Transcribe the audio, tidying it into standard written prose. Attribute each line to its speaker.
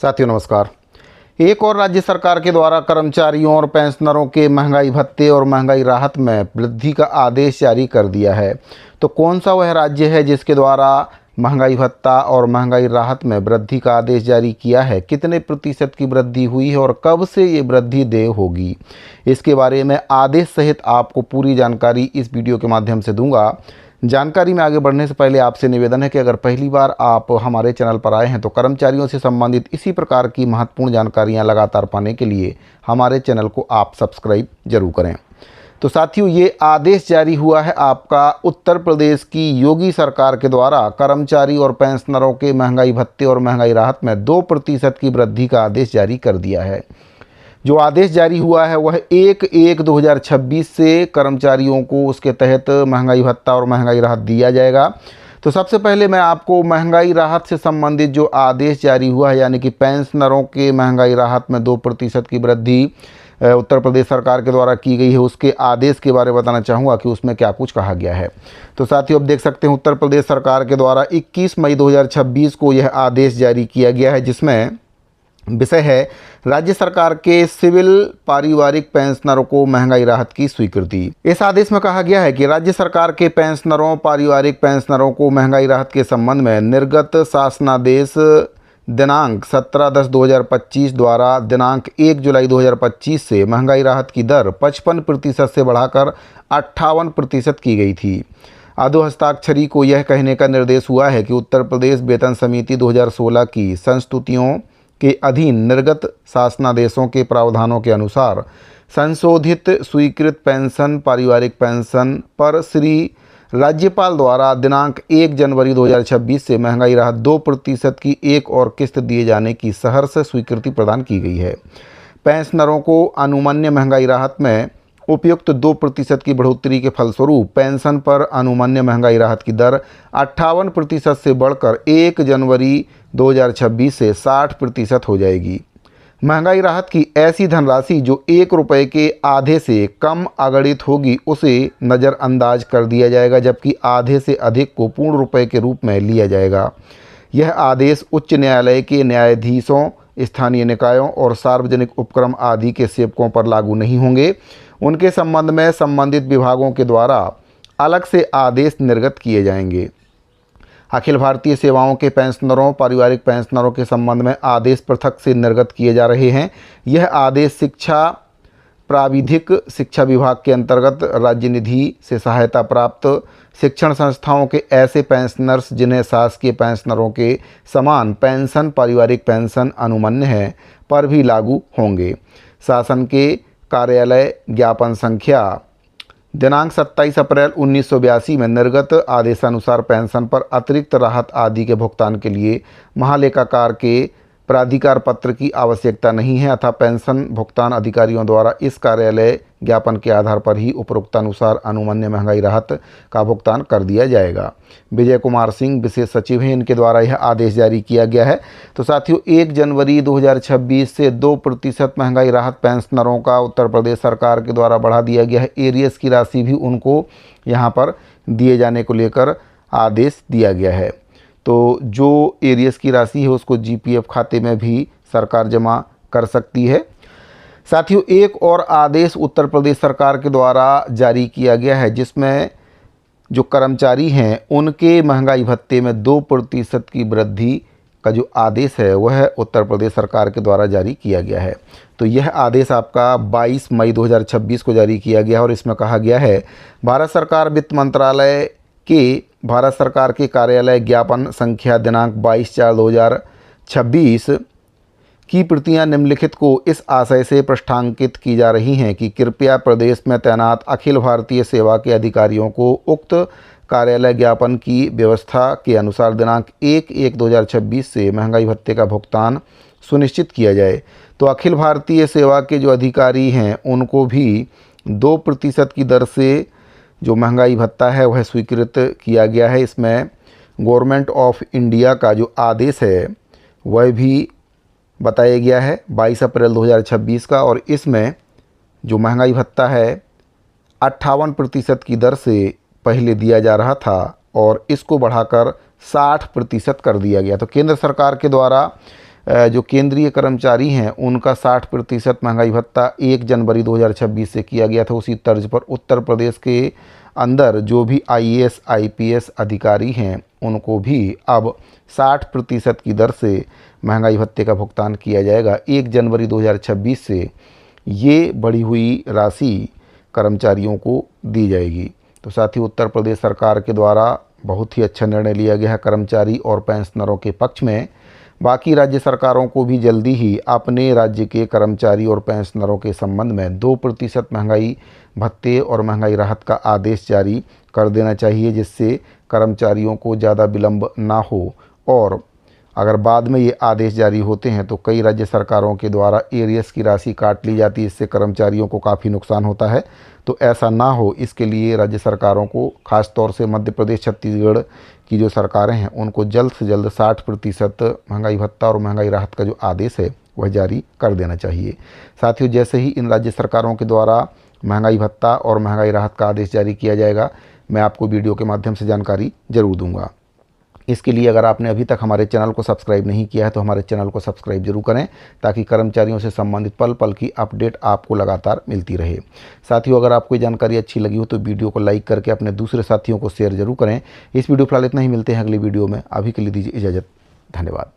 Speaker 1: साथियों नमस्कार। एक और राज्य सरकार के द्वारा कर्मचारियों और पेंशनरों के महंगाई भत्ते और महंगाई राहत में वृद्धि का आदेश जारी कर दिया है। तो कौन सा वह राज्य है जिसके द्वारा महंगाई भत्ता और महंगाई राहत में वृद्धि का आदेश जारी किया है, कितने प्रतिशत की वृद्धि हुई है और कब से ये वृद्धि देय होगी, इसके बारे में आदेश सहित आपको पूरी जानकारी इस वीडियो के माध्यम से दूंगा। जानकारी में आगे बढ़ने से पहले आपसे निवेदन है कि अगर पहली बार आप हमारे चैनल पर आए हैं तो कर्मचारियों से संबंधित इसी प्रकार की महत्वपूर्ण जानकारियां लगातार पाने के लिए हमारे चैनल को आप सब्सक्राइब जरूर करें। तो साथियों, ये आदेश जारी हुआ है आपका उत्तर प्रदेश की योगी सरकार के द्वारा कर्मचारी और पेंशनरों के महंगाई भत्ते और महंगाई राहत में 2% की वृद्धि का आदेश जारी कर दिया है। जो आदेश जारी हुआ है वह 1/1/2026 से कर्मचारियों को उसके तहत महंगाई भत्ता और महंगाई राहत दिया जाएगा। तो सबसे पहले मैं आपको महंगाई राहत से संबंधित जो आदेश जारी हुआ है, यानी कि पेंशनरों के महंगाई राहत में 2% की वृद्धि उत्तर प्रदेश सरकार के द्वारा की गई है, उसके आदेश के बारे में बताना चाहूँगा कि उसमें क्या कुछ कहा गया है। तो साथियों, अब देख सकते हैं उत्तर प्रदेश सरकार के द्वारा 21 मई 2026 को यह आदेश जारी किया गया है, जिसमें विषय है राज्य सरकार के सिविल पारिवारिक पेंशनरों को महंगाई राहत की स्वीकृति। इस आदेश में कहा गया है कि राज्य सरकार के पेंशनरों पारिवारिक पेंशनरों को महंगाई राहत के संबंध में निर्गत शासनादेश दिनांक 17/10/2025 द्वारा दिनांक 1 जुलाई 2025 से महंगाई राहत की दर 55% से बढ़ाकर 58% की गई थी। अधो हस्ताक्षरी को यह कहने का निर्देश हुआ है कि उत्तर प्रदेश वेतन समिति 2016 की संस्तुतियों के अधीन निर्गत शासनादेशों के प्रावधानों के अनुसार संशोधित स्वीकृत पेंशन पारिवारिक पेंशन पर श्री राज्यपाल द्वारा दिनांक 1 जनवरी 2026 से महंगाई राहत 2% की एक और किस्त दिए जाने की सहर्ष स्वीकृति प्रदान की गई है। पेंशनरों को अनुमान्य महंगाई राहत में उपयुक्त 2% की बढ़ोतरी के फलस्वरूप पेंशन पर अनुमान्य महंगाई राहत की दर 58% से बढ़कर 1 जनवरी 2026 से 60% हो जाएगी। महंगाई राहत की ऐसी धनराशि जो 1 रुपये के आधे से कम अगणित होगी उसे नज़रअंदाज कर दिया जाएगा, जबकि आधे से अधिक को पूर्ण रुपये के रूप में लिया जाएगा। यह आदेश उच्च न्यायालय के न्यायाधीशों, स्थानीय निकायों और सार्वजनिक उपक्रम आदि के सेवकों पर लागू नहीं होंगे। उनके संबंध में संबंधित विभागों के द्वारा अलग से आदेश निर्गत किए जाएंगे। अखिल भारतीय सेवाओं के पेंशनरों पारिवारिक पेंशनरों के संबंध में आदेश पृथक से निर्गत किए जा रहे हैं। यह आदेश शिक्षा प्राविधिक शिक्षा विभाग के अंतर्गत राज्य निधि से सहायता प्राप्त शिक्षण संस्थाओं के ऐसे पेंशनर्स जिन्हें शासकीय पेंशनरों के समान पेंशन पारिवारिक पेंशन अनुमन्य है पर भी लागू होंगे। शासन के कार्यालय ज्ञापन संख्या दिनांक 27 अप्रैल 1982 में निर्गत आदेशानुसार पेंशन पर अतिरिक्त राहत आदि के भुगतान के लिए महालेखाकार के प्राधिकार पत्र की आवश्यकता नहीं है, अतः पेंशन भुगतान अधिकारियों द्वारा इस कार्यालय ज्ञापन के आधार पर ही उपरोक्तानुसार अनुमान्य महंगाई राहत का भुगतान कर दिया जाएगा। विजय कुमार सिंह विशेष सचिव हैं, इनके द्वारा यह आदेश जारी किया गया है। तो साथियों, 1 जनवरी 2026 से 2% महंगाई राहत पेंशनरों का उत्तर प्रदेश सरकार के द्वारा बढ़ा दिया गया है। एरियर्स की राशि भी उनको यहाँ पर दिए जाने को लेकर आदेश दिया गया है। तो जो एरियर्स की राशि है उसको जीपीएफ खाते में भी सरकार जमा कर सकती है। साथियों, एक और आदेश उत्तर प्रदेश सरकार के द्वारा जारी किया गया है, जिसमें जो कर्मचारी हैं उनके महंगाई भत्ते में 2% की वृद्धि का जो आदेश है वह उत्तर प्रदेश सरकार के द्वारा जारी किया गया है। तो यह आदेश आपका 22 मई 2026 को जारी किया गया है और इसमें कहा गया है भारत सरकार वित्त मंत्रालय के भारत सरकार के कार्यालय ज्ञापन संख्या दिनांक 22/4/2026 की प्रतियां निम्नलिखित को इस आशय से पृष्ठांकित की जा रही हैं कि कृपया प्रदेश में तैनात अखिल भारतीय सेवा के अधिकारियों को उक्त कार्यालय ज्ञापन की व्यवस्था के अनुसार दिनांक 1/1/2026 से महंगाई भत्ते का भुगतान सुनिश्चित किया जाए। तो अखिल भारतीय सेवा के जो अधिकारी हैं उनको भी 2% की दर से जो महंगाई भत्ता है वह स्वीकृत किया गया है। इसमें गवर्नमेंट ऑफ इंडिया का जो आदेश है वह भी बताया गया है 22 अप्रैल 2026 का, और इसमें जो महंगाई भत्ता है 58% की दर से पहले दिया जा रहा था और इसको बढ़ाकर 60% कर दिया गया। तो केंद्र सरकार के द्वारा जो केंद्रीय कर्मचारी हैं उनका 60% महंगाई भत्ता 1 जनवरी 2026 से किया गया था। उसी तर्ज पर उत्तर प्रदेश के अंदर जो भी IAS IPS अधिकारी हैं उनको भी अब 60% की दर से महंगाई भत्ते का भुगतान किया जाएगा। 1 जनवरी 2026 से ये बढ़ी हुई राशि कर्मचारियों को दी जाएगी। तो साथ ही उत्तर प्रदेश सरकार के द्वारा बहुत ही अच्छा निर्णय लिया गया है कर्मचारी और पेंशनरों के पक्ष में। बाकी राज्य सरकारों को भी जल्दी ही अपने राज्य के कर्मचारी और पेंशनरों के संबंध में 2% महंगाई भत्ते और महंगाई राहत का आदेश जारी कर देना चाहिए, जिससे कर्मचारियों को ज़्यादा विलंब ना हो। और अगर बाद में ये आदेश जारी होते हैं तो कई राज्य सरकारों के द्वारा एरियर्स की राशि काट ली जाती है, इससे कर्मचारियों को काफ़ी नुकसान होता है। तो ऐसा ना हो इसके लिए राज्य सरकारों को, खास तौर से मध्य प्रदेश छत्तीसगढ़ की जो सरकारें हैं उनको जल्द से जल्द 60% महंगाई भत्ता और महंगाई राहत का जो आदेश है वह जारी कर देना चाहिए। साथियों, जैसे ही इन राज्य सरकारों के द्वारा महंगाई भत्ता और महंगाई राहत का आदेश जारी किया जाएगा, मैं आपको वीडियो के माध्यम से जानकारी जरूर दूंगा। इसके लिए अगर आपने अभी तक हमारे चैनल को सब्सक्राइब नहीं किया है तो हमारे चैनल को सब्सक्राइब जरूर करें, ताकि कर्मचारियों से संबंधित पल पल की अपडेट आपको लगातार मिलती रहे। साथियों, अगर आपको ये जानकारी अच्छी लगी हो तो वीडियो को लाइक करके अपने दूसरे साथियों को शेयर जरूर करें। इस वीडियो फिलहाल इतना ही, मिलते हैं अगली वीडियो में। अभी के लिए दीजिए इजाज़त। धन्यवाद।